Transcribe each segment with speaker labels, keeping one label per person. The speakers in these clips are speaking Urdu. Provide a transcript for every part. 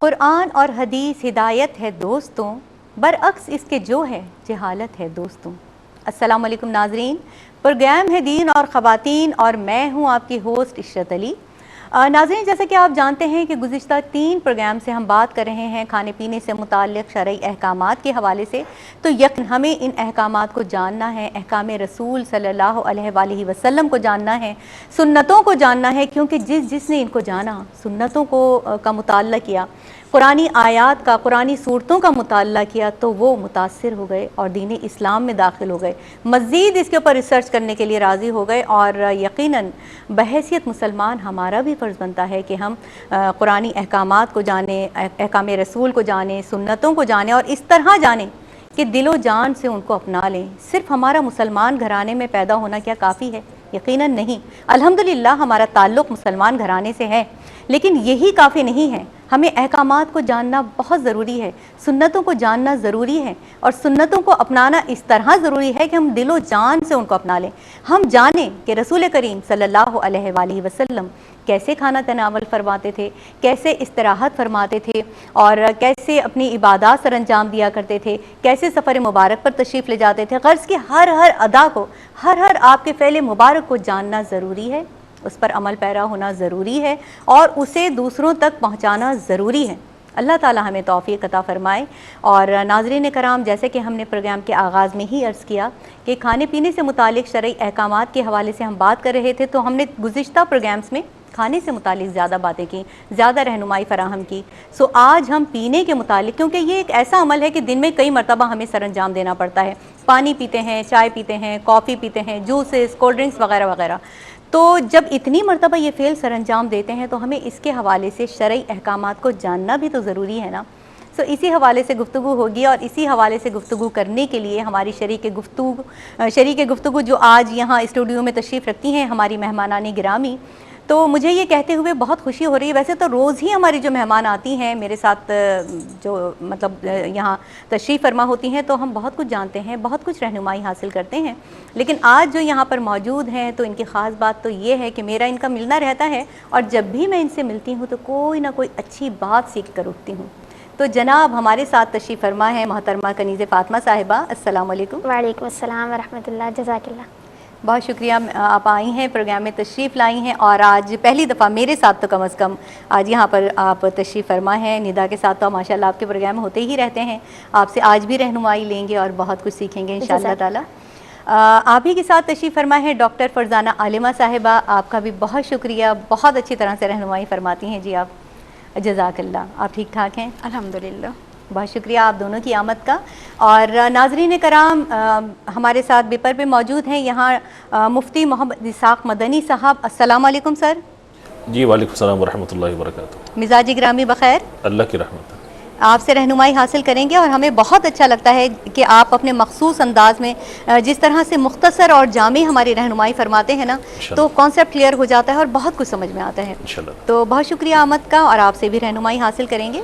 Speaker 1: قرآن اور حدیث ہدایت ہے دوستوں، برعکس اس کے جو ہے جہالت ہے دوستوں۔ السلام علیکم ناظرین، پروگرام ہے دین اور خواتین اور میں ہوں آپ کی ہوسٹ عشرت علی۔ ناظرین، جیسا کہ آپ جانتے ہیں کہ گزشتہ 3 پروگرام سے ہم بات کر رہے ہیں کھانے پینے سے متعلق شرعی احکامات کے حوالے سے، تو یقین ہمیں ان احکامات کو جاننا ہے، احکام رسول صلی اللہ علیہ وآلہ وسلم کو جاننا ہے، سنتوں کو جاننا ہے، کیونکہ جس نے ان کو جانا، سنتوں کا مطالعہ کیا، قرآنی آیات کا، قرآنی صورتوں کا مطالعہ کیا، تو وہ متاثر ہو گئے اور دین اسلام میں داخل ہو گئے، مزید اس کے اوپر ریسرچ کرنے کے لیے راضی ہو گئے، اور یقیناً بحیثیت مسلمان ہمارا بھی فرض بنتا ہے کہ ہم قرآنی احکامات کو جانیں، احکام رسول کو جانیں، سنتوں کو جانیں، اور اس طرح جانیں کہ دل و جان سے ان کو اپنا لیں۔ صرف ہمارا مسلمان گھرانے میں پیدا ہونا کیا کافی ہے؟ یقیناً نہیں۔ الحمدللہ ہمارا تعلق مسلمان گھرانے سے ہے، لیکن یہی کافی نہیں ہے، ہمیں احکامات کو جاننا بہت ضروری ہے، سنتوں کو جاننا ضروری ہے، اور سنتوں کو اپنانا اس طرح ضروری ہے کہ ہم دل و جان سے ان کو اپنا لیں۔ ہم جانیں کہ رسول کریم صلی اللہ علیہ وآلہ وسلم کیسے کھانا تناول فرماتے تھے، کیسے استراحت فرماتے تھے، اور کیسے اپنی عبادات سر انجام دیا کرتے تھے، کیسے سفر مبارک پر تشریف لے جاتے تھے۔ غرض کہ ہر ادا کو، ہر آپ کے فعل مبارک کو جاننا ضروری ہے، اس پر عمل پیرا ہونا ضروری ہے، اور اسے دوسروں تک پہنچانا ضروری ہے۔ اللہ تعالی ہمیں توفیق عطا فرمائے۔ اور ناظرین کرام، جیسے کہ ہم نے پروگرام کے آغاز میں ہی عرض کیا کہ کھانے پینے سے متعلق شرعی احکامات کے حوالے سے ہم بات کر رہے تھے، تو ہم نے گزشتہ پروگرامز میں کھانے سے متعلق زیادہ باتیں کی، زیادہ رہنمائی فراہم کی۔ آج ہم پینے کے متعلق، کیونکہ یہ ایک ایسا عمل ہے کہ دن میں کئی مرتبہ ہمیں سر انجام دینا پڑتا ہے، پانی پیتے ہیں، چائے پیتے ہیں، کافی پیتے ہیں، جوسز، کولڈ ڈرنکس وغیرہ وغیرہ، تو جب اتنی مرتبہ یہ فعل سر انجام دیتے ہیں تو ہمیں اس کے حوالے سے شرعی احکامات کو جاننا بھی تو ضروری ہے نا۔ اسی حوالے سے گفتگو ہوگی، اور اسی حوالے سے گفتگو کرنے کے لیے ہماری شریک گفتگو جو آج یہاں اسٹوڈیو میں تشریف رکھتی ہیں، ہماری مہمانان گرامی، تو مجھے یہ کہتے ہوئے بہت خوشی ہو رہی ہے۔ ویسے تو روز ہی ہماری جو مہمان آتی ہیں میرے ساتھ، جو مطلب یہاں تشریف فرما ہوتی ہیں، تو ہم بہت کچھ جانتے ہیں، بہت کچھ رہنمائی حاصل کرتے ہیں، لیکن آج جو یہاں پر موجود ہیں تو ان کی خاص بات تو یہ ہے کہ میرا ان کا ملنا رہتا ہے، اور جب بھی میں ان سے ملتی ہوں تو کوئی نہ کوئی اچھی بات سیکھ کر اٹھتی ہوں۔ تو جناب ہمارے ساتھ تشریف فرما ہے محترمہ کنیز فاطمہ صاحبہ۔ السلام علیکم۔
Speaker 2: وعلیکم السلام ورحمۃ اللہ، جزاک اللہ۔
Speaker 1: بہت شکریہ، آپ آئی ہیں، پروگرام میں تشریف لائی ہیں، اور آج پہلی دفعہ میرے ساتھ تو کم از کم آج یہاں پر آپ تشریف فرما ہیں۔ ندا کے ساتھ تو ماشاءاللہ آپ کے پروگرام ہوتے ہی رہتے ہیں، آپ سے آج بھی رہنمائی لیں گے اور بہت کچھ سیکھیں گے انشاءاللہ تعالی۔ آپ ہی کے ساتھ تشریف فرما ہے ڈاکٹر فرزانہ عالمہ صاحبہ، آپ کا بھی بہت شکریہ، بہت اچھی طرح سے رہنمائی فرماتی ہیں جی آپ، جزاک اللہ۔ آپ ٹھیک ٹھاک ہیں؟
Speaker 2: الحمدللہ،
Speaker 1: بہت شکریہ آپ دونوں کی آمد کا۔ اور ناظرین کرام، ہمارے ساتھ بیپر پہ موجود ہیں یہاں مفتی محمد اسحاق مدنی صاحب۔ السلام علیکم سر۔
Speaker 3: جی وعلیکم السلام ورحمۃ اللہ وبرکاتہ۔
Speaker 1: مزاج گرامی بخیر؟
Speaker 3: اللہ کی رحمت ہے۔
Speaker 1: آپ سے رہنمائی حاصل کریں گے، اور ہمیں بہت اچھا لگتا ہے کہ آپ اپنے مخصوص انداز میں جس طرح سے مختصر اور جامع ہماری رہنمائی فرماتے ہیں نا، تو کانسیپٹ کلیئر ہو جاتا ہے اور بہت کچھ سمجھ میں آتا ہے۔ تو بہت شکریہ آمد کا، اور آپ سے بھی رہنمائی حاصل کریں گے۔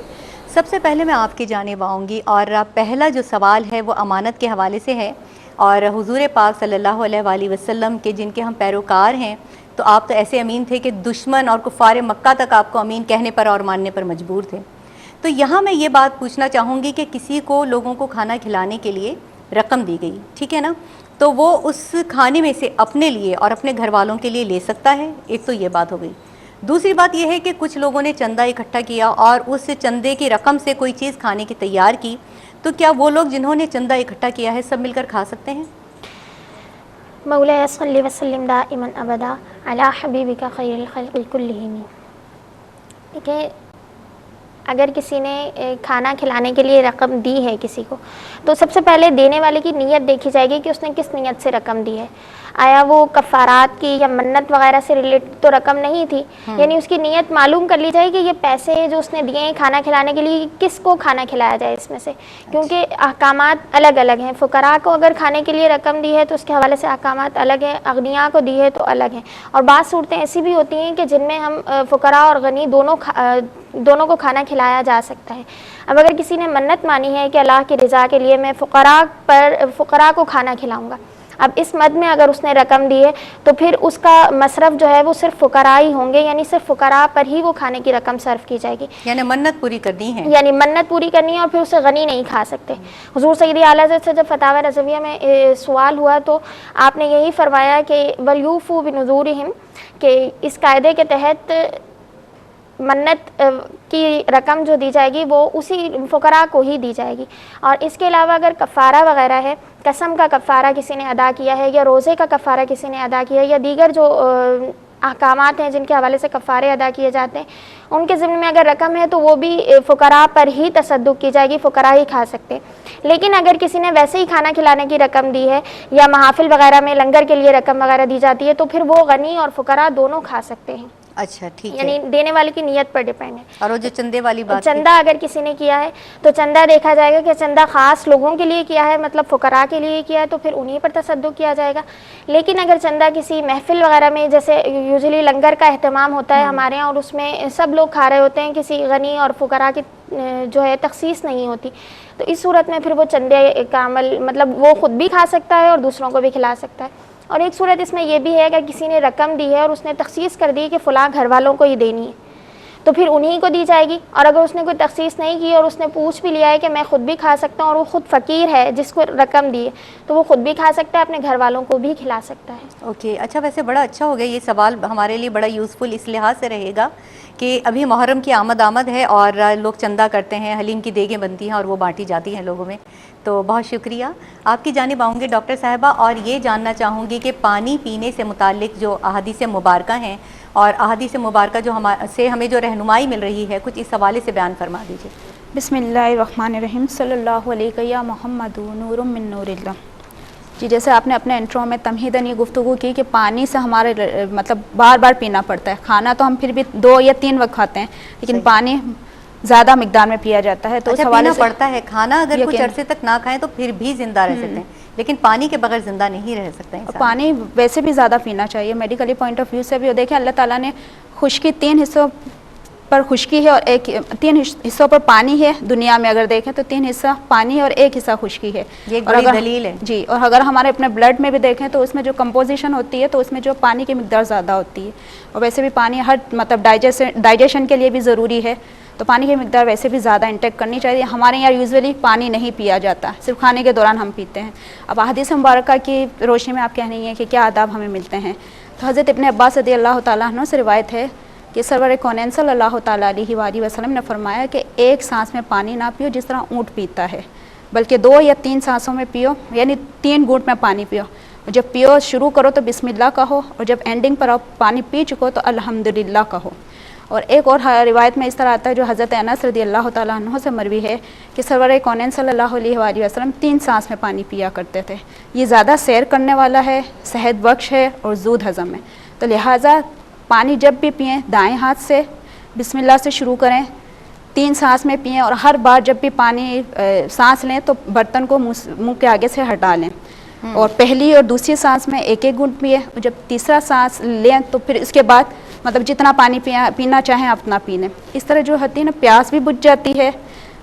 Speaker 1: سب سے پہلے میں آپ کی جانب آؤں گی، اور پہلا جو سوال ہے وہ امانت کے حوالے سے ہے، اور حضور پاک صلی اللہ علیہ وآلہ وسلم کے جن کے ہم پیروکار ہیں، تو آپ تو ایسے امین تھے کہ دشمن اور کفار مکہ تک آپ کو امین کہنے پر اور ماننے پر مجبور تھے۔ تو یہاں میں یہ بات پوچھنا چاہوں گی کہ کسی کو لوگوں کو کھانا کھلانے کے لیے رقم دی گئی، ٹھیک ہے نا، تو وہ اس کھانے میں سے اپنے لیے اور اپنے گھر والوں کے لیے لے سکتا ہے؟ ایک تو یہ بات ہو گئی۔ دوسری بات یہ ہے کہ کچھ لوگوں نے چندہ اکٹھا کیا اور اس چندے کی رقم سے کوئی چیز کھانے کی تیار کی، تو کیا وہ لوگ جنہوں نے چندہ اکٹھا کیا ہے سب مل کر کھا سکتے ہیں؟
Speaker 2: مولانا صلی وسلم دائما ابدا علی حبیبک خیر الخلق کلہم۔ دیکھیں، اگر کسی نے کھانا کھلانے کے لیے رقم دی ہے کسی کو، تو سب سے پہلے دینے والے کی نیت دیکھی جائے گی کہ اس نے کس نیت سے رقم دی ہے۔ آیا وہ کفارات کی یا منت وغیرہ سے ریلیٹڈ تو رقم نہیں تھی، یعنی اس کی نیت معلوم کر لی جائے کہ یہ پیسے جو اس نے دیے ہیں کھانا کھلانے کے لیے، کس کو کھانا کھلایا جائے اس میں سے، کیونکہ احکامات الگ الگ ہیں۔ فقراء کو اگر کھانے کے لیے رقم دی ہے تو اس کے حوالے سے احکامات الگ ہیں، اغنیاء کو دی ہے تو الگ ہیں، اور بعض صورتیں ایسی بھی ہوتی ہیں کہ جن میں ہم فقراء اور غنی دونوں کو کھانا کھلایا جا سکتا ہے۔ اب اگر کسی نے منت مانی ہے کہ اللہ کی رضا کے لیے میں فقراء کو کھانا کھلاؤں گا، اب اس مد میں اگر اس نے رقم دی ہے تو پھر اس کا مصرف جو ہے وہ صرف فقراء ہی ہوں گے، یعنی صرف فقراء پر ہی وہ کھانے کی رقم صرف کی جائے گی،
Speaker 1: یعنی منت پوری کرنی ہے،
Speaker 2: یعنی منت پوری کرنی ہے، اور پھر اسے غنی نہیں کھا سکتے۔ حضور سیدی اعلیٰ حضرت سے جب فتاوی رضویہ میں سوال ہوا تو آپ نے یہی فرمایا کہ وَلْيُوفُوا بِنُذُورِهِمْ، کہ اس قاعدے کے تحت منت کی رقم جو دی جائے گی وہ اسی فقراء کو ہی دی جائے گی۔ اور اس کے علاوہ اگر کفارہ وغیرہ ہے، قسم کا کفارہ کسی نے ادا کیا ہے، یا روزے کا کفارہ کسی نے ادا کیا ہے، یا دیگر جو احکامات ہیں جن کے حوالے سے کفارے ادا کیے جاتے ہیں، ان کے ضمن میں اگر رقم ہے تو وہ بھی فقراء پر ہی تصدق کی جائے گی، فقراء ہی کھا سکتے ہیں۔ لیکن اگر کسی نے ویسے ہی کھانا کھلانے کی رقم دی ہے، یا محافل وغیرہ میں لنگر کے لیے رقم وغیرہ دی جاتی ہے، تو پھر وہ غنی اور فقراء دونوں کھا سکتے ہیں۔
Speaker 1: اچھا ٹھیک ہے،
Speaker 2: یعنی دینے والے کی نیت پر ڈیپینڈ ہے۔
Speaker 1: اور وہ جو چندے والی بات
Speaker 2: چندہ اگر کسی نے کیا ہے تو چندہ دیکھا جائے گا کہ چندہ خاص لوگوں کے لیے کیا ہے، مطلب فقراء کے لیے کیا ہے، تو پھر انہی پر تصدق کیا جائے گا۔ لیکن اگر چندہ کسی محفل وغیرہ میں، جیسے یوزلی لنگر کا اہتمام ہوتا ہے ہمارے یہاں، اور اس میں سب لوگ کھا رہے ہوتے ہیں، کسی غنی اور فقراء کی جو ہے تخصیص نہیں ہوتی، تو اس صورت میں پھر وہ چندے کا عمل، مطلب وہ خود بھی کھا سکتا ہے اور دوسروں کو بھی کھلا سکتا ہے۔ اور ایک صورت اس میں یہ بھی ہے کہ کسی نے رقم دی ہے اور اس نے تخصیص کر دی کہ فلاں گھر والوں کو یہ دینی ہے، تو پھر انہی کو دی جائے گی۔ اور اگر اس نے کوئی تخصیص نہیں کی اور اس نے پوچھ بھی لیا ہے کہ میں خود بھی کھا سکتا ہوں، اور وہ خود فقیر ہے جس کو رقم دی ہے، تو وہ خود بھی کھا سکتا ہے، اپنے گھر والوں کو بھی کھلا سکتا ہے۔
Speaker 1: اوکے، اچھا ویسے بڑا اچھا ہو گیا یہ سوال، ہمارے لیے بڑا یوزفل اس لحاظ سے رہے گا کہ ابھی محرم کی آمد ہے اور لوگ چندہ کرتے ہیں، حلیم کی دیگیں بنتی ہیں اور وہ بانٹی جاتی ہیں لوگوں میں۔ تو بہت شکریہ، آپ کی جانب آؤں گے ڈاکٹر صاحبہ، اور یہ جاننا چاہوں گی کہ پانی پینے سے متعلق جو احادیث مبارکہ ہیں اور احادیث مبارکہ جو سے ہمیں جو رہنمائی مل رہی ہے، کچھ اس حوالے سے بیان فرما دیجیے۔
Speaker 4: بسم اللہ الرحمن الرحیم، صلی اللہ علیہ یا محمد نور من نور اللہ۔ جی جیسے آپ نے اپنے انٹرو میں تمہیداً یہ گفتگو کی کہ پانی سے ہمارے مطلب بار بار پینا پڑتا ہے، کھانا تو ہم پھر بھی 2 یا 3 وقت کھاتے ہیں، لیکن پانی زیادہ مقدار میں پیا جاتا ہے، تو اس حوالے سے
Speaker 1: پڑتا ہے کھانا اگر کچھ عرصے تک نہ کھائیں تو پھر بھی زندہ رہ سکتے ہیں، لیکن پانی کے بغیر زندہ نہیں رہ سکتا انسان۔
Speaker 4: پانی ویسے بھی زیادہ پینا چاہیے میڈیکلی پوائنٹ آف ویو سے بھی۔ اور دیکھیں اللہ تعالیٰ نے خشکی 3 حصوں پر خشکی ہے اور 3 حصوں پر پانی ہے دنیا میں، اگر دیکھیں تو 3 حصہ پانی اور 1 حصہ خشکی ہے،
Speaker 1: یہ ایک بڑی دلیل ہے
Speaker 4: جی۔ اور اگر ہمارے اپنے بلڈ میں بھی دیکھیں تو اس میں جو کمپوزیشن ہوتی ہے تو اس میں جو پانی کی مقدار زیادہ ہوتی ہے، اور ویسے بھی پانی ہر مطلب ڈائجیشن کے لیے بھی ضروری ہے، تو پانی کی مقدار ویسے بھی زیادہ انٹیک کرنی چاہیے۔ ہمارے یہاں یوزولی پانی نہیں پیا جاتا، صرف کھانے کے دوران ہم پیتے ہیں۔ اب احادیث مبارکہ کی روشنی میں آپ کہہ رہی ہیں کہ کیا آداب ہمیں ملتے ہیں، تو حضرت ابن عباس رضی اللہ تعالیٰ عنہ سے روایت ہے کہ سرور کونین صلی اللہ تعالیٰ علیہ وآلہ وسلم نے فرمایا کہ ایک سانس میں پانی نہ پیو جس طرح اونٹ پیتا ہے، بلکہ 2 یا 3 سانسوں میں پیو، یعنی 3 گھونٹ میں پانی پیو۔ جب پیو شروع کرو تو بسم اللہ کہو، اور جب اینڈنگ پر آپ پانی پی چکو تو الحمدللہ کہو۔ اور ایک اور روایت میں اس طرح آتا ہے جو حضرت انس رضی اللہ تعالیٰ عنہ سے مروی ہے کہ سرور کونین صلی اللہ علیہ وآلہ وسلم 3 سانس میں پانی پیا کرتے تھے۔ یہ زیادہ سیر کرنے والا ہے، صحت بخش ہے اور زود ہضم ہے، تو لہٰذا پانی جب بھی پئیں دائیں ہاتھ سے بسم اللہ سے شروع کریں، 3 سانس میں پئیں، اور ہر بار جب بھی پانی سانس لیں تو برتن کو منہ کے آگے سے ہٹا لیں، اور پہلی اور دوسری سانس میں 1 گھونٹ پئیں، اور جب تیسرا سانس لیں تو پھر اس کے بعد مطلب جتنا پانی پینا چاہیں اتنا پی لیں۔ اس طرح جو ہوتی ہے نا، پیاس بھی بجھ جاتی ہے،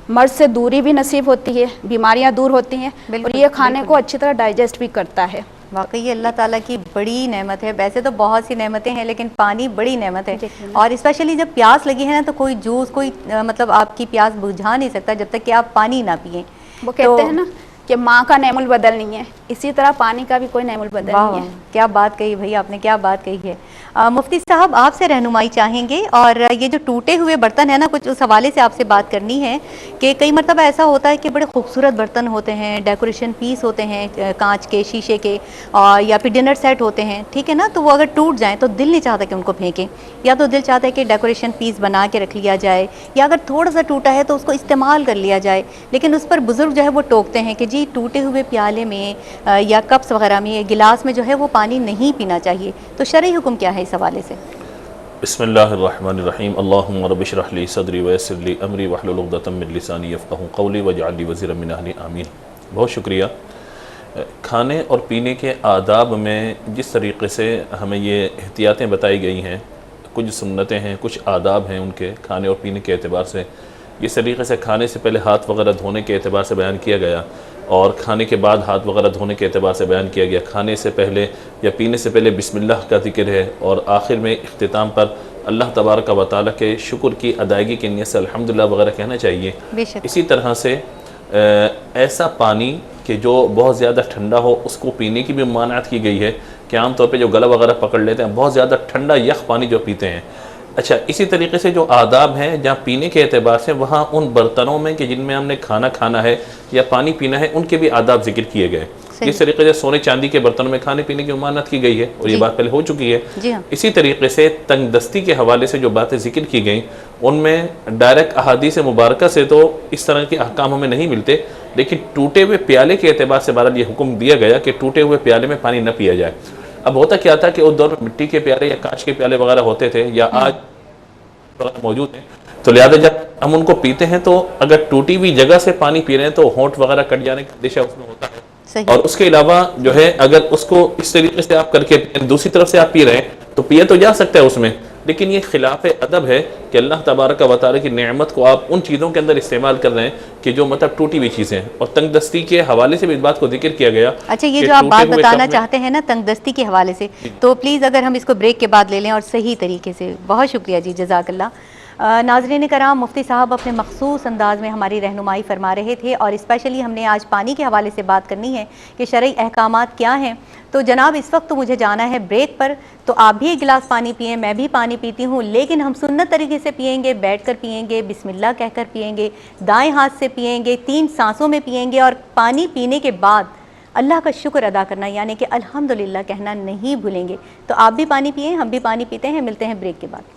Speaker 4: مرض سے دوری بھی نصیب ہوتی ہے، بیماریاں دور ہوتی ہیں، اور یہ کھانے کو اچھی طرح ڈائجسٹ بھی کرتا ہے۔
Speaker 1: واقعی اللہ تعالیٰ کی بڑی نعمت ہے، ویسے تو بہت سی نعمتیں ہیں لیکن پانی بڑی نعمت ہے، اور اسپیشلی جب پیاس لگی ہے نا تو کوئی جوس، کوئی مطلب آپ کی پیاس بجھا نہیں سکتا جب تک کہ آپ پانی نہ پئیں۔
Speaker 4: وہ کہتے ہیں نا کہ ماں کا نعم البدل نہیں ہے، اسی طرح پانی کا بھی کوئی نعم البدل نہیں ہے۔
Speaker 1: کیا بات کہی بھائی آپ نے، کیا بات کہی ہے۔ مفتی صاحب آپ سے رہنمائی چاہیں گے، اور یہ جو ٹوٹے ہوئے برتن ہیں نا، کچھ اس حوالے سے آپ سے بات کرنی ہے کہ کئی مرتبہ ایسا ہوتا ہے کہ بڑے خوبصورت برتن ہوتے ہیں، ڈیکوریشن پیس ہوتے ہیں کانچ کے، شیشے کے، یا پھر ڈنر سیٹ ہوتے ہیں، ٹھیک ہے نا، تو وہ اگر ٹوٹ جائیں تو دل نہیں چاہتا کہ ان کو پھینکیں، یا تو دل چاہتا ہے کہ ڈیکوریشن پیس بنا کے رکھ لیا جائے، یا اگر تھوڑا سا ٹوٹا ہے تو اس کو استعمال کر لیا جائے، لیکن اس پر بزرگ جو ہے وہ ٹوکتے ہیں کہ جی ٹوٹے ہوئے پیالے میں یا کپس وغیرہ میں، گلاس میں جو ہے وہ پانی نہیں پینا چاہیے، تو شرعی حکم کیا ہے اس حوالے سے؟
Speaker 3: بسم اللہ الرحمن الرحیم، اللہم رب اشرح لی صدری ویسر لی امری واحلل عقدۃ من لسانی یفقہوا قولی واجعل لی وزیرا من اہلی، آمین۔ بہت شکریہ۔ کھانے اور پینے کے آداب میں جس طریقے سے ہمیں یہ احتیاطیں بتائی گئی ہیں، کچھ سنتیں ہیں، کچھ آداب ہیں ان کے کھانے اور پینے کے اعتبار سے، جس طریقے سے کھانے سے پہلے ہاتھ وغیرہ دھونے کے اعتبار سے بیان کیا گیا اور کھانے کے بعد ہاتھ وغیرہ دھونے کے اعتبار سے بیان کیا گیا، کھانے سے پہلے یا پینے سے پہلے بسم اللہ کا ذکر ہے، اور آخر میں اختتام پر اللہ تبارک و تعالیٰ کے شکر کی ادائیگی کی نیت سے الحمدللہ وغیرہ کہنا چاہیے۔ اسی طرح سے ایسا پانی کہ جو بہت زیادہ ٹھنڈا ہو اس کو پینے کی بھی ممانعت کی گئی ہے کہ عام طور پہ جو گلا وغیرہ پکڑ لیتے ہیں بہت زیادہ ٹھنڈا یخ پانی جو پیتے ہیں۔ اچھا، اسی طریقے سے جو آداب ہیں جہاں پینے کے اعتبار سے وہاں ان برتنوں میں کہ جن میں ہم نے کھانا کھانا ہے یا پانی پینا ہے ان کے بھی آداب ذکر کیے گئے۔ جس طریقے سے سونے چاندی کے برتنوں میں کھانے پینے کی ممانعت کی گئی ہے اور یہ بات پہلے ہو چکی ہے۔ اسی طریقے سے تنگ دستی کے حوالے سے جو باتیں ذکر کی گئیں ان میں ڈائریکٹ احادیث مبارکہ سے تو اس طرح کے احکام ہمیں نہیں ملتے، لیکن ٹوٹے ہوئے پیالے کے اعتبار سے بہرحال یہ حکم دیا گیا کہ ٹوٹے ہوئے پیالے میں پانی نہ پیا جائے۔ اب ہوتا کیا تھا کہ اس دور میں مٹی کے پیالے یا کانچ کے پیالے وغیرہ ہوتے تھے یا آج موجود ہیں، تو لہٰذا جب ہم ان کو پیتے ہیں تو اگر ٹوٹی ہوئی جگہ سے پانی پی رہے ہیں تو ہونٹ وغیرہ کٹ جانے کا اندیشہ اس میں ہوتا ہے، اور اس کے علاوہ جو ہے اگر اس کو اس طریقے سے آپ کر کے دوسری طرف سے آپ پی رہے ہیں تو پیا تو جا سکتا ہے اس میں، لیکن یہ خلاف ادب ہے کہ اللہ تبارک و تعالیٰ کی نعمت کو آپ ان چیزوں کے اندر استعمال کر رہے ہیں کہ جو مطلب ٹوٹی ہوئی چیزیں ہیں، اور تنگ دستی کے حوالے سے بھی اس بات کو ذکر کیا گیا۔
Speaker 1: اچھا، یہ جو آپ بات بتانا چاہتے ہیں نا تنگ دستی کے حوالے سے، تو پلیز اگر ہم اس کو بریک کے بعد لے لیں اور صحیح طریقے سے۔ بہت شکریہ جی، جزاک اللہ۔ ناظرین کرام، مفتی صاحب اپنے مخصوص انداز میں ہماری رہنمائی فرما رہے تھے، اور اسپیشلی ہم نے آج پانی کے حوالے سے بات کرنی ہے کہ شرعی احکامات کیا ہیں۔ تو جناب اس وقت تو مجھے جانا ہے بریک پر، تو آپ بھی ایک گلاس پانی پئیں، میں بھی پانی پیتی ہوں، لیکن ہم سنت طریقے سے پئیں گے، بیٹھ کر پئیں گے، بسم اللہ کہہ کر پئیں گے، دائیں ہاتھ سے پئیں گے، 3 سانسوں میں پئیں گے، اور پانی پینے کے بعد اللہ کا شکر ادا کرنا یعنی کہ الحمدللہ کہنا نہیں بھولیں گے۔ تو آپ بھی پانی پئیں، ہم بھی پانی پیتے ہیں، ملتے ہیں بریک کے بعد۔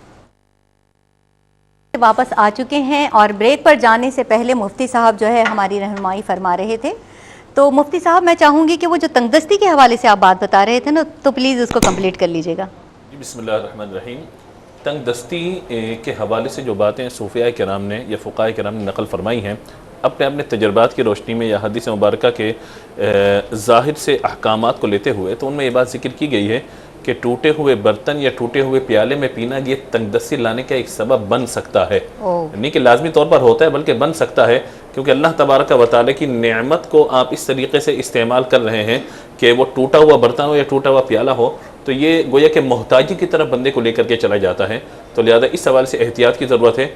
Speaker 1: واپس آ چکے ہیں، اور بریک پر جانے سے پہلے مفتی صاحب جو ہے ہماری رہنمائی فرما رہے تھے۔ تو مفتی صاحب میں چاہوں گی کہ وہ جو تنگ دستی کے حوالے سے آپ بات بتا رہے تھے نا، تو پلیز اس کو کمپلیٹ کر لیجئے گا۔
Speaker 3: بسم اللہ الرحمن الرحیم۔ تنگ دستی کے حوالے سے جو باتیں صوفیاء کرام نے یا فقہاء کرام نے نقل فرمائی ہیں اپنے تجربات کی روشنی میں یا حدیث مبارکہ کے ظاہر سے احکامات کو لیتے ہوئے، تو ان میں یہ بات ذکر کی گئی ہے کہ ٹوٹے ہوئے برتن یا ٹوٹے ہوئے پیالے میں پینا یہ تنگ دستی لانے کا ایک سبب بن سکتا ہے، نہیں کہ لازمی طور پر ہوتا ہے بلکہ بن سکتا ہے، کیونکہ اللہ تبارک و تعالیٰ کی نعمت کو آپ اس طریقے سے استعمال کر رہے ہیں کہ وہ ٹوٹا ہوا برتن ہو یا ٹوٹا ہوا پیالہ ہو تو یہ گویا کہ محتاجی کی طرف بندے کو لے کر کے چلا جاتا ہے۔ تو لہذا اس حوالے سے احتیاط کی ضرورت ہے،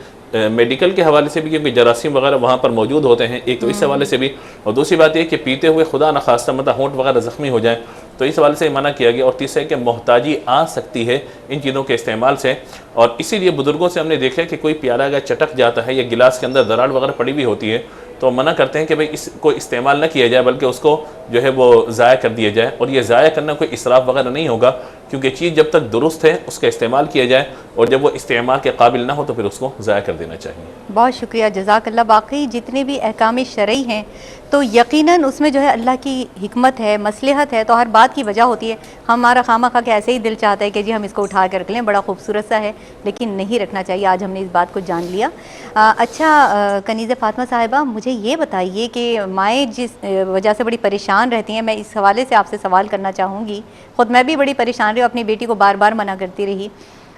Speaker 3: میڈیکل کے حوالے سے بھی، کیونکہ جراثیم وغیرہ وہاں پر موجود ہوتے ہیں، ایک تو اس حوالے سے بھی، اور دوسری بات یہ کہ پیتے ہوئے خدا نخواستہ مطلب ہونٹ وغیرہ زخمی ہو جائیں تو اس حوالے سے منع کیا گیا، اور تیسرا ہے کہ محتاجی آ سکتی ہے ان چیزوں کے استعمال سے، اور اسی لیے بزرگوں سے ہم نے دیکھا ہے کہ کوئی پیالہ اگر چٹک جاتا ہے یا گلاس کے اندر دراڑ وغیرہ پڑی ہوئی ہوتی ہے تو منع کرتے ہیں کہ بھئی اس کو استعمال نہ کیا جائے بلکہ اس کو جو ہے وہ ضائع کر دیا جائے، اور یہ ضائع کرنا کوئی اسراف وغیرہ نہیں ہوگا، کیونکہ چیز جب تک درست ہے اس کا استعمال کیا جائے، اور جب وہ استعمال کے قابل نہ ہو تو پھر اس کو ضائع کر دینا چاہیے۔
Speaker 1: بہت شکریہ، جزاک اللہ۔ باقی جتنے بھی احکام شرعی ہیں تو یقیناً اس میں جو ہے اللہ کی حکمت ہے، مصلحت ہے، تو ہر بات کی وجہ ہوتی ہے۔ ہمارا خواہ کہ ایسے ہی دل چاہتا ہے کہ جی ہم اس کو اٹھا کے رکھ لیں، بڑا خوبصورت سا ہے، لیکن نہیں رکھنا چاہیے۔ آج ہم نے اس بات کو جان لیا۔ اچھا کنیز فاطمہ صاحبہ، مجھے یہ بتائیے کہ مائیں جس وجہ سے بڑی پریشان رہتی ہیں، میں اس حوالے سے آپ سے سوال کرنا چاہوں گی، خود میں بھی بڑی پریشان رہی ہوں، اپنی بیٹی کو بار بار منع کرتی رہی،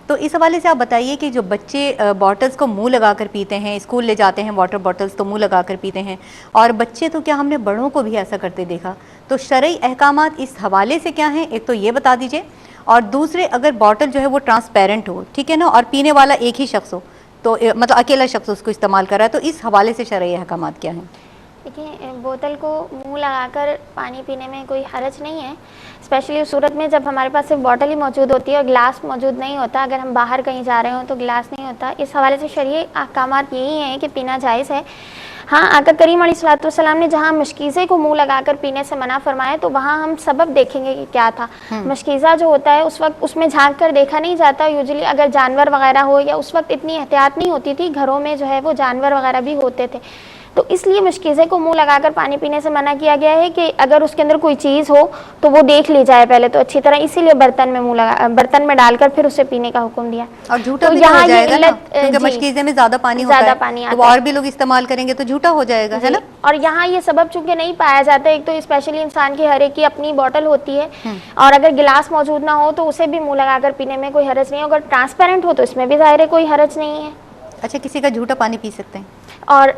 Speaker 1: تو اس حوالے سے آپ بتائیے کہ جو بچے باٹلز کو منہ لگا کر پیتے ہیں، اسکول لے جاتے ہیں واٹر باٹلز تو منہ لگا کر پیتے ہیں، اور بچے تو کیا ہم نے بڑوں کو بھی ایسا کرتے دیکھا، تو شرعی احکامات اس حوالے سے کیا ہیں، ایک تو یہ بتا دیجئے، اور دوسرے اگر باٹل جو ہے وہ ٹرانسپیرنٹ ہو، ٹھیک ہے نا، اور پینے والا ایک ہی شخص ہو، تو مطلب اکیلا شخص اس کو استعمال کر رہا ہے، تو اس حوالے سے شرعی احکامات کیا ہیں؟
Speaker 2: دیکھیں، بوتل کو منہ لگا کر پانی پینے میں کوئی حرج نہیں ہے، اسپیشلی اس صورت میں جب ہمارے پاس صرف باٹل ہی موجود ہوتی ہے اور گلاس موجود نہیں ہوتا، اگر ہم باہر کہیں جا رہے ہوں تو گلاس نہیں ہوتا۔ اس حوالے سے شرعی احکامات یہی ہیں کہ پینا جائز ہے۔ ہاں، آقا کریم علیہ الصلوۃ والسلام نے جہاں مشکیزے کو منہ لگا کر پینے سے منع فرمایا تو وہاں ہم سبب دیکھیں گے کہ کیا تھا۔ مشکیزہ جو ہوتا ہے اس وقت اس میں جھانک کر دیکھا نہیں جاتا، یوزلی اگر جانور وغیرہ ہو، یا اس وقت اتنی احتیاط نہیں ہوتی تھی، گھروں میں جو ہے وہ جانور وغیرہ بھی ہوتے تھے، تو اس لیے مشکیزے کو منہ لگا کر پانی پینے سے منع کیا گیا ہے کہ اگر اس کے اندر کوئی چیز ہو تو وہ دیکھ لی جائے پہلے تو اچھی طرح، اسی لیے برتن میں ڈال کر پھر اسے پینے کا حکم دیا۔
Speaker 1: اور جھوٹا بھی ہو جائے گا نا، کیونکہ مشکیزے میں زیادہ پانی ہوتا ہے تو اور بھی لوگ استعمال کریں گے تو جھوٹا ہو جائے گا، ہے نا۔
Speaker 2: اور یہاں یہ سبب چونکہ نہیں پایا جاتا، ایک تو اسپیشلی انسان کی ہر ایک کی اپنی بوٹل ہوتی ہے، اور اگر گلاس موجود نہ ہو تو اسے بھی منہ لگا کر پینے میں کوئی حرج نہیں ہے، اگر ٹرانسپیرنٹ ہو تو اس میں بھی ظاہر ہے کوئی حرج نہیں ہے۔
Speaker 1: اچھا کسی کا جھوٹا پانی پی سکتے ہیں؟
Speaker 2: اور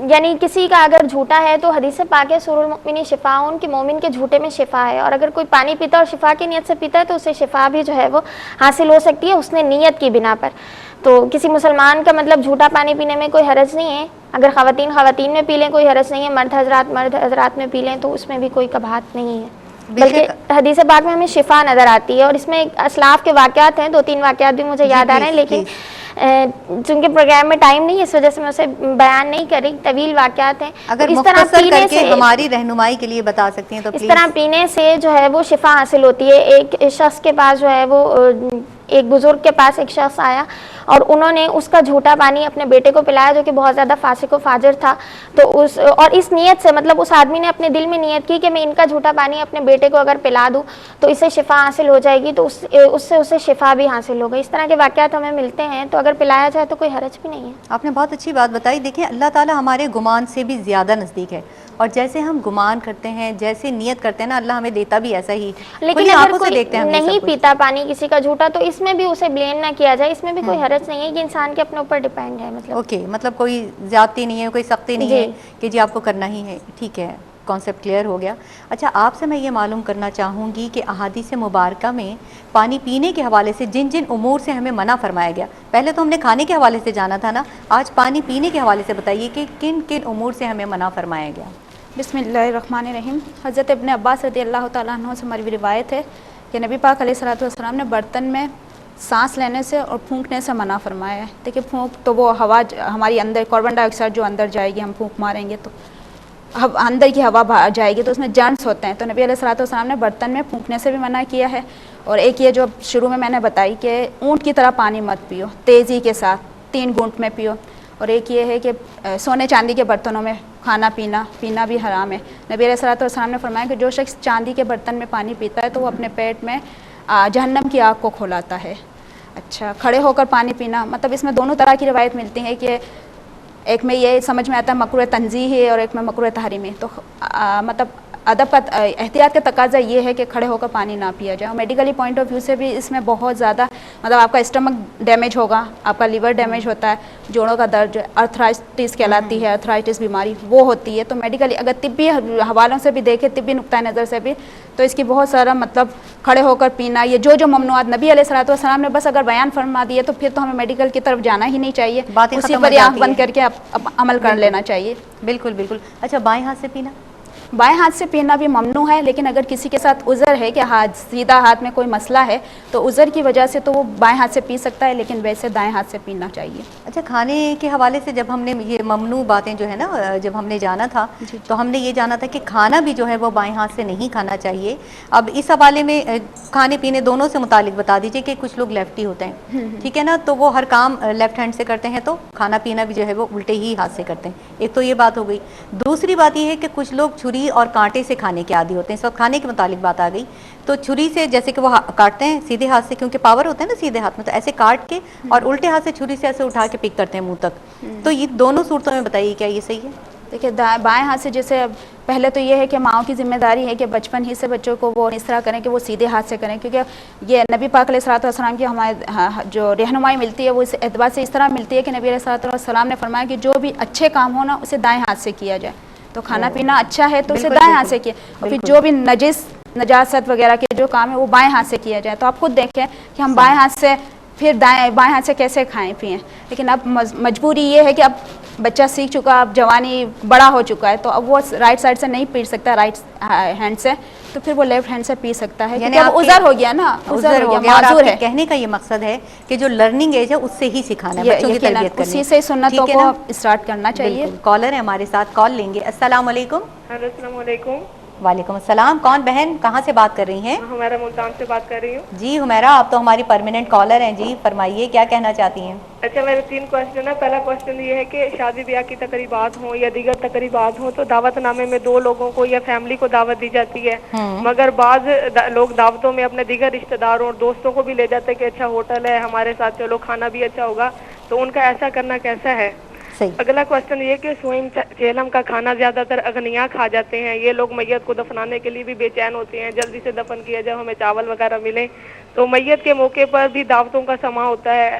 Speaker 2: یعنی کسی کا اگر جھوٹا ہے تو حدیث پاک ہے سور المؤمن شفاء کہ مومن کے جھوٹے میں شفا ہے، اور اگر کوئی پانی پیتا ہے اور شفا کی نیت سے پیتا ہے تو اسے شفا بھی جو ہے وہ حاصل ہو سکتی ہے اس نے نیت کی بنا پر۔ تو کسی مسلمان کا مطلب جھوٹا پانی پینے میں کوئی حرج نہیں ہے، اگر خواتین میں پی لیں کوئی حرج نہیں ہے، مرد حضرات میں پی لیں تو اس میں بھی کوئی کباہت نہیں ہے، بلکہ حدیث پاک میں ہمیں شفا نظر آتی ہے۔ اور اس میں اسلاف کے واقعات ہیں، 2-3 واقعات بھی مجھے یاد آ رہے ہیں، لیکن چونکہ پروگرام میں ٹائم نہیں ہے اس وجہ سے میں اسے بیان نہیں کر رہی، طویل واقعات ہیں۔
Speaker 1: اگر
Speaker 2: اس طرح
Speaker 1: مختصر
Speaker 2: پینے
Speaker 1: کر کے
Speaker 2: سے
Speaker 1: ہماری رہنمائی کے لیے بتا سکتی ہیں تو
Speaker 2: اس
Speaker 1: پلیز۔
Speaker 2: طرح پینے سے جو ہے وہ شفا حاصل ہوتی ہے۔ ایک شخص کے پاس جو ہے وہ ایک بزرگ کے پاس ایک شخص آیا اور انہوں نے اس کا جھوٹا پانی اپنے بیٹے کو پلایا جو کہ بہت زیادہ فاسق و فاجر تھا، تو اس نیت سے مطلب اس آدمی نے اپنے دل میں نیت کی کہ میں ان کا جھوٹا پانی اپنے بیٹے کو اگر پلا دوں تو اسے شفا حاصل ہو جائے گی، تو اس سے اسے شفا بھی حاصل ہو گئی۔ اس طرح کے واقعات ہمیں ملتے ہیں، تو اگر پلایا جائے تو کوئی حرج بھی نہیں ہے۔
Speaker 1: آپ نے بہت اچھی بات بتائی۔ دیکھیں اللہ تعالیٰ ہمارے گمان سے بھی زیادہ نزدیک ہے، اور جیسے ہم گمان کرتے ہیں، جیسے نیت کرتے ہیں نا، اللہ ہمیں دیتا بھی ایسا ہی۔
Speaker 2: لیکن اگر کوئی نہیں پیتا پانی کسی کا جھوٹا تو اس میں بھی اسے بلیم نہ کیا جائے، اس میں بھی کوئی حرج نہیں ہے، یہ انسان کے اپنے اوپر ڈیپینڈ ہے۔
Speaker 1: مطلب کوئی زیادتی نہیں ہے، کوئی سختی نہیں ہے کہ جی آپ کو کرنا ہی ہے، ٹھیک ہے، کانسیپٹ کلیئر ہو گیا۔ اچھا آپ سے میں یہ معلوم کرنا چاہوں گی کہ احادیث مبارکہ میں پانی پینے کے حوالے سے جن جن امور سے ہمیں منع فرمایا گیا، پہلے تو ہم نے کھانے کے حوالے سے جانا تھا نا، آج پانی پینے کے حوالے سے بتائیے کہ کن کن امور سے ہمیں منع فرمایا گیا۔
Speaker 4: بسم اللہ الرحمن الرحیم۔ حضرت ابن عباس رضی اللہ تعالیٰ عنہ سے مروی روایت ہے کہ نبی پاک علیہ الصلوۃ والسلام نے برتن میں سانس لینے سے اور پھونکنے سے منع فرمایا ہے۔ دیکھیے پھونک تو وہ ہوا ہماری اندر کاربن ڈائی آکسائڈ جو اندر جائے گی، ہم پھونک ماریں گے تو اندر کی ہوا جائے گی تو اس میں جرمز ہوتے ہیں، تو نبی علیہ الصلوۃ والسلام نے برتن میں پھونکنے سے بھی منع کیا ہے۔ اور ایک یہ جو شروع میں نے بتائی کہ اونٹ کی طرح پانی مت پیو، تیزی کے ساتھ 3 گھونٹ میں پیو۔ اور ایک یہ ہے کہ سونے چاندی کے برتنوں میں کھانا پینا بھی حرام ہے۔ نبی علیہ الصلوۃ والسلام نے فرمایا کہ جو شخص چاندی کے برتن میں پانی پیتا ہے تو وہ اپنے پیٹ میں جہنم کی آگ کو کھولاتا ہے۔ اچھا کھڑے ہو کر پانی پینا، مطلب اس میں دونوں طرح کی روایت ملتی ہیں کہ ایک میں یہ سمجھ میں آتا ہے مکروہ تنزیہ ہے اور ایک میں مکروہ تحریمی ہے۔ تو مطلب ادب کا احتیاط کا تقاضا یہ ہے کہ کھڑے ہو کر پانی نہ پیا جائے۔ اور میڈیکلی پوائنٹ آف ویو سے بھی اس میں بہت زیادہ مطلب آپ کا اسٹمک ڈیمیج ہوگا، آپ کا لیور ڈیمیج ہوتا ہے، جوڑوں کا درد ارتھرائٹس کہلاتی ہے، ارتھرائٹس بیماری وہ ہوتی ہے۔ تو میڈیکلی اگر طبی حوالوں سے بھی دیکھیں، طبی نقطۂ نظر سے بھی، تو اس کی بہت سارا مطلب کھڑے ہو کر پینا، یہ جو ممنوعات نبی علیہ الصلوۃ والسلام نے بس اگر بیان فرما دیے تو پھر تو ہمیں میڈیکل کی طرف جانا ہی نہیں چاہیے، اسی پر آنکھ بند کر کے عمل کر لینا چاہیے۔
Speaker 1: بالکل بالکل۔ اچھا بائیں ہاتھ سے پینا؟
Speaker 4: بائیں ہاتھ سے پینا بھی ممنوع ہے، لیکن اگر کسی کے ساتھ عذر ہے کہ سیدھا ہاتھ میں کوئی مسئلہ ہے تو عذر کی وجہ سے تو وہ بائیں ہاتھ سے پی سکتا ہے، لیکن ویسے دائیں ہاتھ سے پینا چاہیے۔
Speaker 1: اچھا کھانے کے حوالے سے جب ہم نے یہ ممنوع باتیں جو ہے نا جب ہم نے جانا تھا تو ہم نے یہ جانا تھا کہ کھانا بھی جو ہے وہ بائیں ہاتھ سے نہیں کھانا چاہیے۔ اب اس حوالے میں کھانے پینے دونوں سے متعلق بتا دیجئے کہ کچھ لوگ لیفٹی ہوتے ہیں، ٹھیک ہے نا، تو وہ ہر کام لیفٹ ہینڈ سے کرتے ہیں، تو کھانا پینا بھی جو ہے وہ الٹے ہی ہاتھ سے کرتے ہیں۔ ایک تو یہ بات ہو گئی۔ دوسری بات یہ ہے کہ کچھ لوگ چھری اور کانٹے سے کھانے کے عادی ہوتے ہیں۔ اس وقت کھانے کے متعلق بات آ گئی تو چھری سے جیسے کہ وہ کاٹتے ہیں سیدھے ہاتھ سے، کیونکہ پاور ہوتا ہے نا سیدھے ہاتھ میں، تو ایسے کاٹ کے اور الٹے ہاتھ سے چھری سے ایسے اٹھا کے پک کرتے ہیں منہ تک۔ تو یہ دونوں صورتوں میں بتائیے کیا یہ صحیح ہے؟
Speaker 4: دیکھیے بائیں ہاتھ سے جیسے پہلے تو یہ ہے کہ ماؤں کی ذمہ داری ہے کہ بچپن ہی سے بچوں کو وہ اس طرح کریں کہ وہ سیدھے ہاتھ سے کریں، کیونکہ یہ نبی پاک علیہ الصلوۃ والسلام کی ہمارے جو رہنمائی ملتی ہے وہ اس اعتبار سے اس طرح ملتی ہے کہ نبی علیہ الصلوۃ والسلام نے فرمایا کہ جو بھی اچھے کام ہو نا اسے دائیں ہاتھ سے کیا جائے۔ تو کھانا پینا اچھا ہے تو اسے دائیں ہاتھ سے کیا، اور پھر جو بھی نجاست وغیرہ کے جو کام ہے وہ بائیں ہاتھ سے کیا جائے۔ تو آپ خود دیکھیں کہ ہم بائیں ہاتھ سے پھر بائیں ہاتھ سے کیسے کھائیں پئیں، لیکن اب مجبوری یہ ہے کہ اب بچہ سیکھ چکا، اب جوانی بڑا ہو چکا ہے، تو اب وہ رائٹ سائڈ سے نہیں پی سکتا رائٹ ہینڈ سے، تو پھر وہ لیفٹ ہینڈ سے پی سکتا ہے،
Speaker 1: یعنی
Speaker 4: اب عذر ہو گیا نا، عذر ہو گیا، معذور ہے۔
Speaker 1: کہنے کا یہ مقصد ہے کہ جو لرننگ ایج ہے اس سے ہی سکھانا ہے، بچوں کی تربیت کرنی ہے،
Speaker 4: اسی سے سنتوں کو اسٹارٹ کرنا چاہیے۔
Speaker 1: کالر ہے ہمارے ساتھ، کال لیں گے۔ السلام علیکم۔
Speaker 5: السلام علیکم۔
Speaker 1: وعلیکم السلام، کون بہن کہاں سے بات کر رہی ہیں؟
Speaker 5: ہمیرا ملتان سے بات کر رہی ہوں۔
Speaker 1: جی ہمیرا، آپ تو ہماری پرماننٹ کالر ہیں، جی فرمائیے کیا کہنا چاہتی ہیں؟
Speaker 5: اچھا میرے 3 کوشچن ہیں۔ پہلا کوشچن یہ ہے کہ شادی بیاہ کی تقریبات ہوں یا دیگر تقریبات ہوں تو دعوت نامے میں 2 لوگوں کو یا فیملی کو دعوت دی جاتی ہے، مگر بعض لوگ دعوتوں میں اپنے دیگر رشتہ داروں اور دوستوں کو بھی لے جاتے ہیں کہ اچھا ہوٹل ہے ہمارے ساتھ چلو کھانا بھی اچھا ہوگا، تو ان کا ایسا کرنا کیسا ہے؟ اگلا کوشچن یہ کہ سوئم چیلم کا کھانا زیادہ تر اغنیاء کھا جاتے ہیں، یہ لوگ میت کو دفنانے کے لیے بھی بے چین ہوتے ہیں، جلدی سے دفن کیا جائے، ہمیں چاول وغیرہ ملے، تو میت کے موقع پر بھی دعوتوں کا سما ہوتا ہے،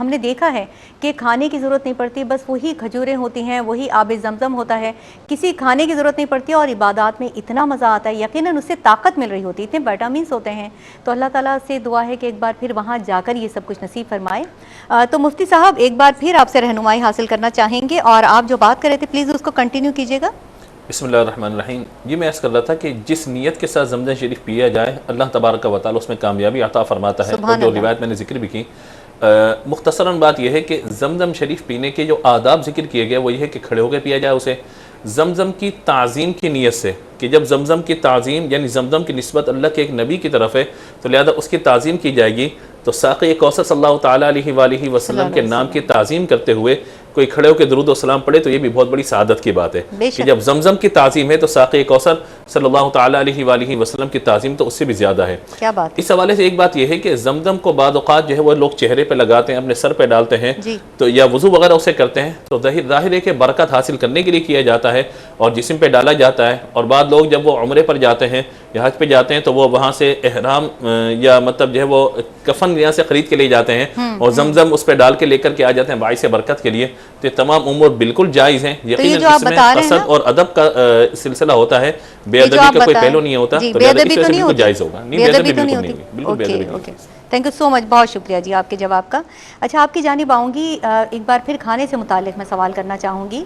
Speaker 1: ہم نے دیکھا ہے کہ کھانے کی ضرورت نہیں پڑتی، بس وہی کھجوریں ہوتی ہیں، وہی آب زمزم ہوتا ہے، کسی کھانے کی ضرورت نہیں پڑتی اور عبادات میں اتنا مزہ آتا ہے، یقیناً اس سے طاقت مل رہی ہوتی ہے، اتنے وٹامنس ہوتے ہیں. تو اللہ تعالیٰ سے دعا ہے کہ ایک بار پھر وہاں جا کر یہ سب کچھ نصیب فرمائے. تو مفتی صاحب ایک بار پھر آپ سے رہنمائی حاصل کرنا چاہیں گے، اور آپ جو بات کر رہے تھے پلیز اس کو کنٹینیو کیجیے گا.
Speaker 3: بسم اللہ الرحمن الرحیم. یہ میں عرض کر رہا تھا کہ جس نیت کے ساتھ زمزم شریف پیا جائے اللہ تبارک و تعالیٰ اس میں کامیابی عطا فرماتا ہے. اور جو روایت میں نے ذکر بھی کی، مختصراً بات یہ ہے کہ زمزم شریف پینے کے جو آداب ذکر کیے گئے وہ یہ ہے کہ کھڑے ہو کے پیا جائے اسے زمزم کی تعظیم کی نیت سے، کہ جب زمزم کی تعظیم یعنی زمزم کی نسبت اللہ کے ایک نبی کی طرف ہے تو لہذا اس کی تعظیم کی جائے گی. تو ساقی کوثر صلی اللہ تعالیٰ علیہ وآلہ وسلم کے نام کی تعظیم کرتے ہوئے کوئی کھڑے ہو کے درود و سلام پڑھے تو یہ بھی بہت بڑی سعادت کی بات ہے کہ جب زمزم کی تعظیم ہے تو ساقی کوثر صلی اللہ تعالیٰ علیہ وآلہ وسلم کی تعظیم تو اس سے بھی زیادہ ہے.
Speaker 1: کیا بات.
Speaker 3: اس حوالے سے ایک بات یہ ہے کہ زمزم کو بعض اوقات جو ہے وہ لوگ چہرے پہ لگاتے ہیں، اپنے سر پہ ڈالتے ہیں تو یا وضو وغیرہ اسے کرتے ہیں تو ظاہر ہے کہ برکت حاصل کرنے کے لیے کیا جاتا ہے اور جسم پہ ڈالا جاتا ہے. اور بعض لوگ جب وہ عمرے پر جاتے ہیں یا حج پہ جاتے ہیں تو وہ وہاں سے احرام یا مطلب جو ہے وہ کفن یہاں سے خرید کے لے جاتے ہیں اور زمزم اس پہ ڈال کے لے کر کے آ جاتے ہیں باعث برکت کے لیے. تو یہ تمام امور بالکل جائز ہیں. یقیناً اس میں قصد اور ادب کا سلسلہ ہوتا ہے، بے ادبی کا کوئی پہلو نہیں ہوتا، تو لہذا اس وجہ سے بالکل جائز ہوگا.
Speaker 1: بے ادبی تو نہیں ہوتی. بالکل بے ادبی. اوکے تھینک یو سو مچ، بہت شکریہ جی آپ کے جواب کا. اچھا آپ کی جانب آؤں گی، ایک بار پھر کھانے سے متعلق میں سوال کرنا چاہوں گی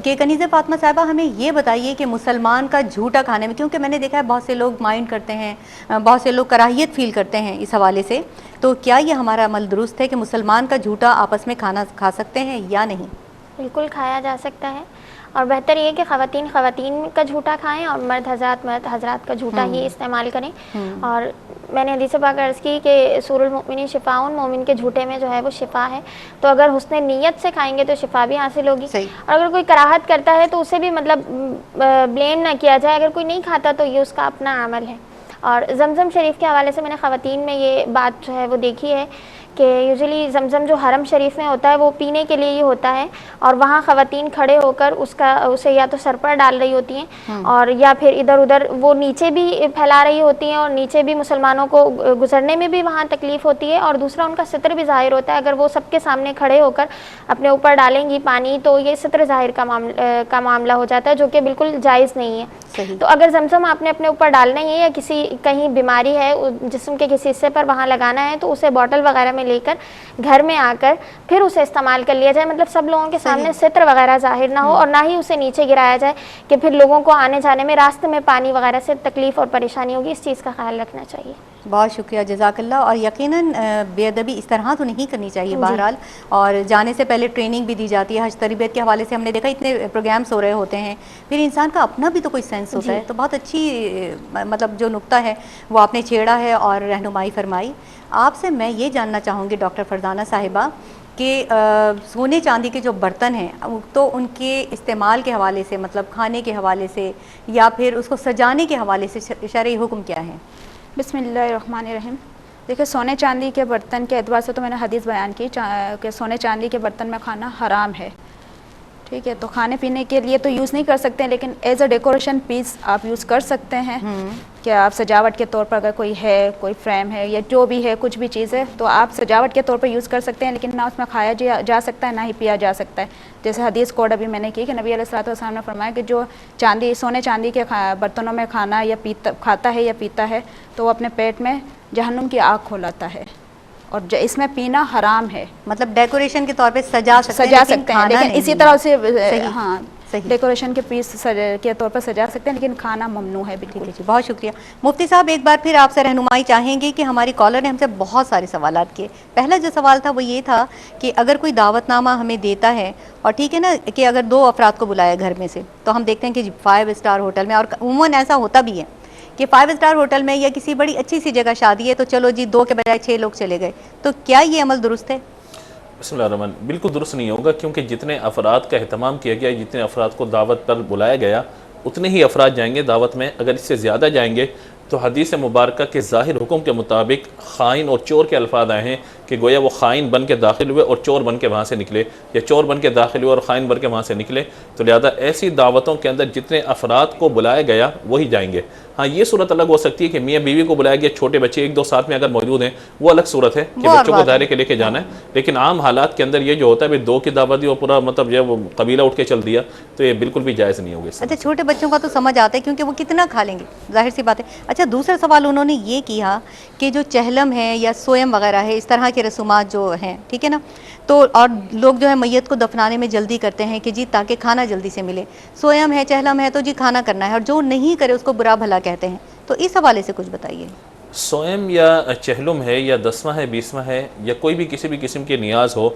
Speaker 1: کہ کنیزہ فاطمہ صاحبہ ہمیں یہ بتائیے کہ مسلمان کا جھوٹا کھانے میں، کیونکہ میں نے دیکھا ہے بہت سے لوگ مائنڈ کرتے ہیں، بہت سے لوگ کراہیت فیل کرتے ہیں اس حوالے سے، تو کیا یہ ہمارا عمل درست ہے کہ مسلمان کا جھوٹا آپس میں کھانا کھا سکتے ہیں یا نہیں؟
Speaker 2: بالکل کھایا جا سکتا ہے، اور بہتر یہ کہ خواتین کا جھوٹا کھائیں اور مرد حضرات کا جھوٹا ہی استعمال کریں. اور میں نے حدیث پاک عرض کی کہ سور المؤمنین شفاء، مومن کے جھوٹے میں جو ہے وہ شفا ہے. تو اگر حسن نیت سے کھائیں گے تو شفا بھی حاصل ہوگی. اور اگر کوئی کراہت کرتا ہے تو اسے بھی مطلب بلیم نہ کیا جائے، اگر کوئی نہیں کھاتا تو یہ اس کا اپنا عمل ہے. اور زمزم شریف کے حوالے سے میں نے خواتین میں یہ بات جو ہے وہ دیکھی ہے کہ یوزلی زمزم جو حرم شریف میں ہوتا ہے وہ پینے کے لیے ہی ہوتا ہے، اور وہاں خواتین کھڑے ہو کر اسے یا تو سر پر ڈال رہی ہوتی ہیں اور یا پھر ادھر ادھر وہ نیچے بھی پھیلا رہی ہوتی ہیں، اور نیچے بھی مسلمانوں کو گزرنے میں بھی وہاں تکلیف ہوتی ہے، اور دوسرا ان کا ستر بھی ظاہر ہوتا ہے. اگر وہ سب کے سامنے کھڑے ہو کر اپنے اوپر ڈالیں گی پانی تو یہ ستر ظاہر کا معاملہ ہو جاتا ہے، جو کہ بالکل جائز نہیں ہے. تو اگر زمزم آپ نے اپنے اوپر ڈالنا ہی ہے یا کہیں بیماری ہے جسم کے کسی حصے پر وہاں لگانا ہے تو اسے بوٹل وغیرہ میں لے کر گھر میں آ کر پھر اسے استعمال کر لیا جائے. مطلب سب لوگوں کے سامنے ستر وغیرہ ظاہر نہ ہو، اور نہ ہی اسے نیچے گرایا جائے کہ پھر لوگوں کو آنے جانے میں راستے میں پانی وغیرہ سے تکلیف اور پریشانی ہوگی. اس چیز کا خیال رکھنا چاہیے.
Speaker 1: بہت شکریہ، جزاک اللہ. اور یقیناً بے ادبی اس طرح تو نہیں کرنی چاہیے بہرحال، اور جانے سے پہلے ٹریننگ بھی دی جاتی ہے. حج تربیت کے حوالے سے ہم نے دیکھا اتنے پروگرامس ہو رہے ہوتے ہیں، پھر انسان کا اپنا بھی تو کوئی سینس ہوتا ہے. تو بہت اچھی مطلب جو نقطہ ہے وہ آپ نے چھیڑا ہے اور رہنمائی فرمائی. آپ سے میں یہ جاننا چاہوں گی ڈاکٹر فرزانہ صاحبہ کہ سونے چاندی کے جو برتن ہیں تو ان کے استعمال کے حوالے سے، مطلب کھانے کے حوالے سے یا پھر اس کو سجانے کے حوالے سے شرعی حکم کیا ہے؟
Speaker 4: بسم اللہ الرحمن الرحیم. دیکھیں سونے چاندی کے برتن کے اعتبار سے تو میں نے حدیث بیان کی کہ سونے چاندی کے برتن میں کھانا حرام ہے، ٹھیک ہے. تو کھانے پینے کے لیے تو یوز نہیں کر سکتے، لیکن ایز اے ڈیکوریشن پیس آپ یوز کر سکتے ہیں کہ آپ سجاوٹ کے طور پر اگر کوئی ہے، کوئی فریم ہے یا جو بھی ہے کچھ بھی چیز ہے تو آپ سجاوٹ کے طور پر یوز کر سکتے ہیں، لیکن نہ اس میں کھایا جا سکتا ہے نہ ہی پیا جا سکتا ہے. جیسے حدیث کوڈ ابھی میں نے کی کہ نبی علیہ الصلوۃ والسلام نے فرمایا کہ جو سونے چاندی کے برتنوں میں کھانا یا کھاتا ہے یا پیتا ہے تو وہ اپنے پیٹ میں جہنم کی آگ کھولاتا ہے، اور اس میں پینا حرام ہے.
Speaker 1: مطلب ڈیکوریشن کے طور پہ سجا سکتے ہیں
Speaker 4: لیکن اسی طرح سے ہاں ڈیکوریشن کے پیس کے طور پر سجا سکتے ہیں، لیکن کھانا ممنوع ہے بالکل.
Speaker 1: جی بہت شکریہ. مفتی صاحب ایک بار پھر آپ سے رہنمائی چاہیں گے کہ ہماری کالر نے ہم سے بہت سارے سوالات کیے. پہلا جو سوال تھا وہ یہ تھا کہ اگر کوئی دعوت نامہ ہمیں دیتا ہے اور ٹھیک ہے نا کہ اگر 2 افراد کو بلایا گھر میں سے تو ہم دیکھتے ہیں کہ 5 اسٹار ہوٹل میں، اور عموماً ایسا ہوتا بھی ہے کہ 5 اسٹار ہوٹل میں یا کسی بڑی اچھی سی جگہ شادی ہے تو چلو جی 2 کے بجائے 6 لوگ چلے گئے، تو کیا یہ عمل درست ہے؟
Speaker 3: بسم اللہ الرحمن. بالکل درست نہیں ہوگا، کیونکہ جتنے افراد کا اہتمام کیا گیا، جتنے افراد کو دعوت پر بلایا گیا اتنے ہی افراد جائیں گے دعوت میں. اگر اس سے زیادہ جائیں گے تو حدیث مبارکہ کے ظاہر حکم کے مطابق خائن اور چور کے الفاظ آئے ہیں کہ گویا وہ خائن بن کے داخل ہوئے اور چور بن کے وہاں سے نکلے، یا چور بن کے داخل ہوئے اور خائن بن کے وہاں سے نکلے. تو لہذا ایسی دعوتوں کے اندر جتنے افراد کو بلایا گیا وہی جائیں گے. ہاں یہ صورت الگ ہو سکتی ہے کہ میاں بیوی کو بلایا گیا, چھوٹے بچے ایک دو ساتھ میں اگر موجود ہیں, وہ الگ صورت ہے کہ بچوں کو دائرے کے لے کے جانا ہے. لیکن عام حالات کے اندر یہ جو ہوتا ہے دو کی دعوت دی اور پورا مطلب جو قبیلہ اٹھ کے چل دیا, تو یہ بالکل بھی جائز نہیں ہوگی.
Speaker 1: اچھا چھوٹے بچوں کا تو سمجھ آتا ہے کیونکہ وہ کتنا کھا لیں گے, ظاہر سی بات ہے. اچھا دوسرا سوال انہوں نے یہ کیا کہ جو چہلم ہے یا سویم وغیرہ ہے, اس طرح کے رسومات جو ہیں, ٹھیک ہے نا, تو اور لوگ جو ہے میت کو دفنانے میں جلدی کرتے ہیں کہ جی تاکہ کھانا جلدی سے ملے. سویم ہے, چہلم ہے, تو جی کھانا کرنا ہے, اور جو نہیں کرے اس کو برا بھلا کہتے ہیں. تو اس حوالے سے کچھ بتائیے.
Speaker 3: سویم یا چہلم ہے یا 10واں ہے 20واں ہے یا کوئی بھی کسی بھی قسم کی نیاز ہو,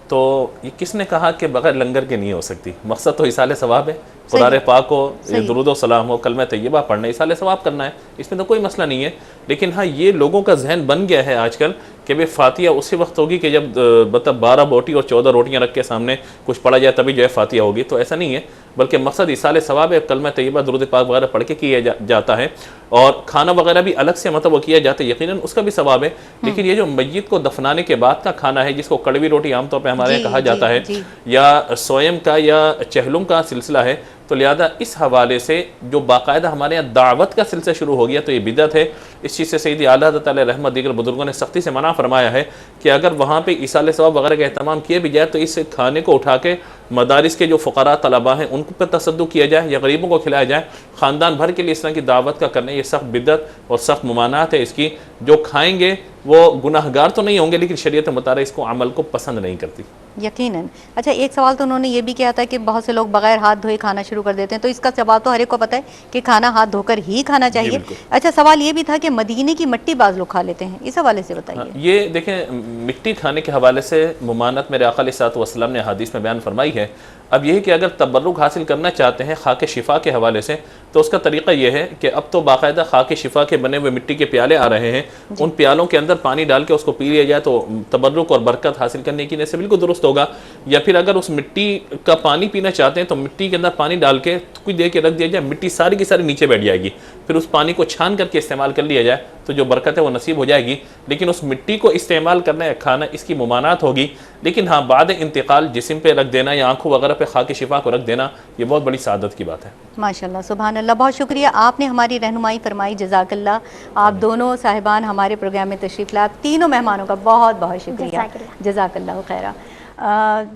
Speaker 3: تو یہ کس نے کہا کہ بغیر لنگر کے نہیں ہو سکتی؟ مقصد تو ایصال ثواب ہے, قرآن پاک ہو, درود و سلام ہو, کلمہ طیبہ پڑھنا, ایصال ثواب کرنا ہے, اس میں تو کوئی مسئلہ نہیں ہے. لیکن ہاں یہ لوگوں کا ذہن بن گیا ہے آج کل کہ بھئی فاتحہ اسی وقت ہوگی کہ جب مطلب 12 بوٹی اور 14 روٹیاں رکھ کے سامنے کچھ پڑھا جائے تبھی جو ہے فاتحہ ہوگی. تو ایسا نہیں ہے, بلکہ مقصد ایصال ثواب ہے, کلمہ طیبہ درود پاک وغیرہ پڑھ کے کیا جاتا ہے, اور کھانا وغیرہ بھی الگ سے مطلب وہ کیا جاتا ہے, یقیناً اس کا بھی ثواب ہے. لیکن یہ جو میت کو دفنانے کے بعد کا کھانا ہے, جس کو کڑوی روٹی عام طور پہ ہمارے یہاں کہا جاتا ہے, یا سویم کا یا چہلم کا سلسلہ ہے, تو لہذا اس حوالے سے جو باقاعدہ ہمارے یہاں دعوت کا سلسلہ شروع ہو گیا تو یہ بدعت ہے. اس چیز سے سیدی اعلیٰ حضرت علیہ رحمت دیگر بزرگوں نے سختی سے منع فرمایا ہے کہ اگر وہاں پہ ایصال ثواب وغیرہ کا اہتمام کیا بھی جائے تو اس کھانے کو اٹھا کے مدارس کے جو فقراء طلباء ہیں ان پہ تصدق کیا جائے یا غریبوں کو کھلایا جائے. خاندان بھر کے لیے اس طرح کی دعوت کا کرنا یہ سخت بدعت اور سخت ممانعت ہے اس کی. جو کھائیں گے وہ گناہگار تو نہیں ہوں گے, لیکن شریعت مطالعہ اس کو عمل کو پسند نہیں کرتی.
Speaker 1: یقیناً. اچھا ایک سوال تو انہوں نے یہ بھی کیا تھا کہ بہت سے لوگ بغیر ہاتھ دھوئے کھانا شروع کر دیتے ہیں, تو اس کا جواب تو ہر ایک کو پتہ ہے کہ کھانا ہاتھ دھو کر ہی کھانا چاہیے. اچھا سوال یہ بھی تھا کہ مدینے کی مٹی بعض لوگ کھا لیتے ہیں, اس حوالے سے بتائیے.
Speaker 3: یہ دیکھیں مٹی کھانے کے حوالے سے ممانعت میرے آقا علیہ الصلوۃ والسلام نے حدیث میں بیان فرمائی ہے. اب یہ کہ اگر تبرک حاصل کرنا چاہتے ہیں خاک شفا کے حوالے سے, تو اس کا طریقہ یہ ہے کہ اب تو باقاعدہ خاک شفا کے بنے ہوئے مٹی کے پیالے آ رہے ہیں, ان پیالوں کے اندر پانی ڈال کے اس کو پی لیا جائے تو تبرک اور برکت حاصل کرنے کی نیت سے بالکل درست ہوگا. یا پھر اگر اس مٹی کا پانی پینا چاہتے ہیں تو مٹی کے اندر پانی ڈال کے کچھ دیر کے رکھ دیا جائے, مٹی ساری کی ساری نیچے بیٹھ جائے گی, پھر اس پانی کو چھان کر کے استعمال کر لیا جائے تو جو برکت ہے وہ نصیب ہو جائے گی. لیکن اس مٹی کو استعمال کرنا یا کھانا اس کی ممانعت ہوگی. لیکن ہاں بعد انتقال جسم پہ رکھ دینا یا آنکھوں وغیرہ پہ خاک شفا کو رکھ دینا یہ بہت بڑی سعادت کی بات ہے.
Speaker 1: ماشاءاللہ سبحان اللہ, بہت شکریہ, آپ نے ہماری رہنمائی فرمائی, جزاک اللہ. آپ دونوں صاحبان ہمارے پروگرام میں تشریف لائے, تینوں مہمانوں کا بہت بہت شکریہ, جزاک اللہ خیرہ.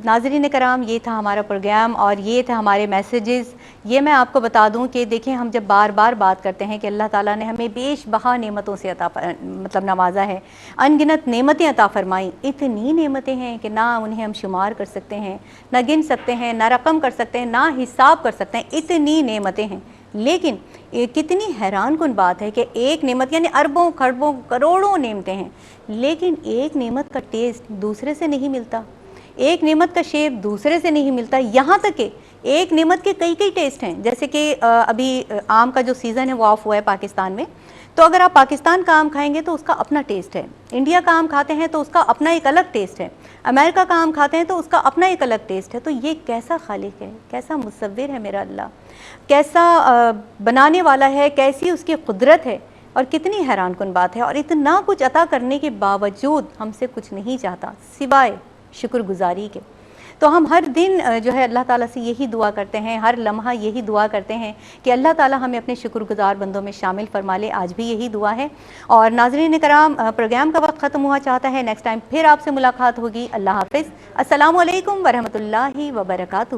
Speaker 1: ناظرین کرام, یہ تھا ہمارا پروگرام اور یہ تھے ہمارے میسیجز. یہ میں آپ کو بتا دوں کہ دیکھیں ہم جب بار بار بات کرتے ہیں کہ اللہ تعالیٰ نے ہمیں بیش بہا نعمتوں سے مطلب نوازا ہے, ان گنت نعمتیں عطا فرمائیں. اتنی نعمتیں ہیں کہ نہ انہیں ہم شمار کر سکتے ہیں, نہ گن سکتے ہیں, نہ رقم کر سکتے ہیں, نہ حساب کر سکتے ہیں, اتنی نعمتیں ہیں. لیکن کتنی حیران کن بات ہے کہ ایک نعمت یعنی اربوں کھربوں کروڑوں نعمتیں ہیں, لیکن ایک نعمت کا ٹیسٹ دوسرے سے نہیں ملتا, ایک نعمت کا شیپ دوسرے سے نہیں ملتا. یہاں تک کہ ایک نعمت کے کئی ٹیسٹ ہیں. جیسے کہ ابھی آم کا جو سیزن ہے وہ آف ہوا ہے پاکستان میں, تو اگر آپ پاکستان کا آم کھائیں گے تو اس کا اپنا ٹیسٹ ہے, انڈیا کا آم کھاتے ہیں تو اس کا اپنا ایک الگ ٹیسٹ ہے, امریکہ کا آم کھاتے ہیں تو اس کا اپنا ایک الگ ٹیسٹ ہے. تو یہ کیسا خالق ہے, کیسا مصور ہے میرا اللہ, کیسا بنانے والا ہے, کیسی اس کی قدرت ہے, اور کتنی حیران کن بات ہے. اور اتنا کچھ عطا کرنے کے باوجود ہم سے کچھ نہیں چاہتا سوائے شکر گزاری کے. تو ہم ہر دن جو ہے اللہ تعالیٰ سے یہی دعا کرتے ہیں, ہر لمحہ یہی دعا کرتے ہیں کہ اللہ تعالیٰ ہمیں اپنے شکر گزار بندوں میں شامل فرما لے. آج بھی یہی دعا ہے. اور ناظرین کرام, پروگرام کا وقت ختم ہوا چاہتا ہے, نیکسٹ ٹائم پھر آپ سے ملاقات ہوگی. اللہ حافظ. السلام علیکم ورحمۃ اللہ وبرکاتہ.